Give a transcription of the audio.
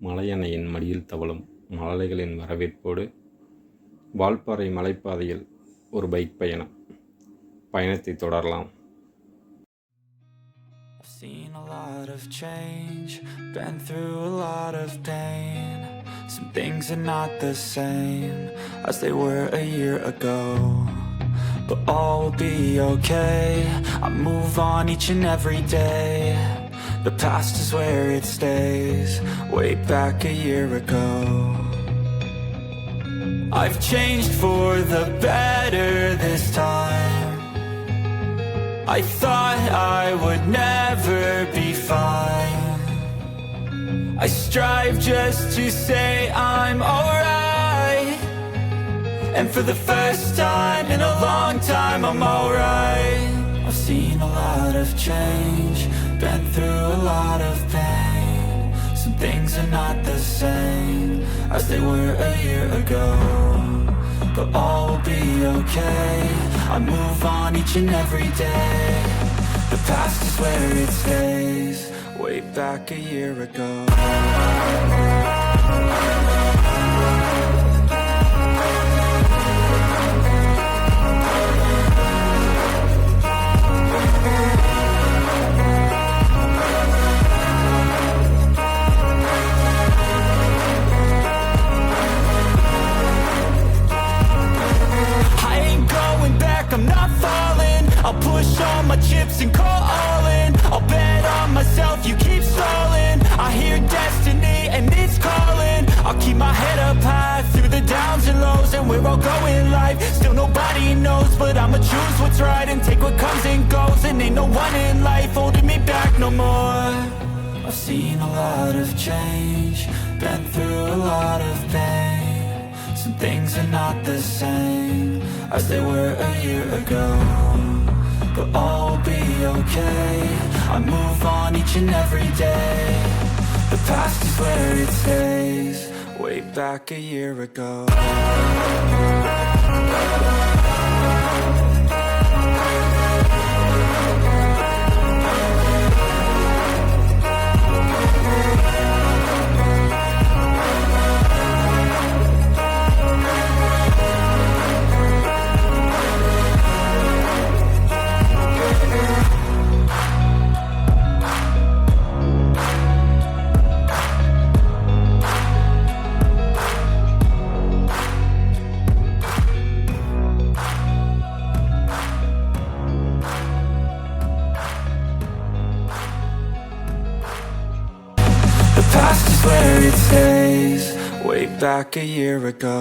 மலையணையின் மடியில் தவழும் மலைகளின் வரவேற்போடு வால்பாறை மலைப்பாதையில் ஒரு பைக் பயணத்தை தொடரலாம். I've seen a lot of change, been through a lot of pain. Some things are not the same as they were a year ago, but all will be okay. I move on each and every day. The past is where it stays, way back a year ago. I've changed for the better this time. I thought I would never be fine. I strive just to say I'm alright, and for the first time in a long time I'm alright. I've seen a lot of change, been through a lot of pain. Some things are not the same as they were a year ago, but all will be okay. I move on each and every day. The past is where it stays, way back a year ago. I'm not falling, I'll push all my chips and call all in. I'll bet on myself, you keep stalling. I hear destiny and it's calling. I'll keep my head up high through the downs and lows, and we're all going live. Still nobody knows, but I'ma choose what's right and take what comes and goes. And ain't no one in life holding me back no more. I've seen a lot of change, been through a lot of pain. Some things are not the same as they were a year ago, but all will be okay. I move on each and every day. The past is where it stays, way back a year ago. Past is where it stays, way back a year ago.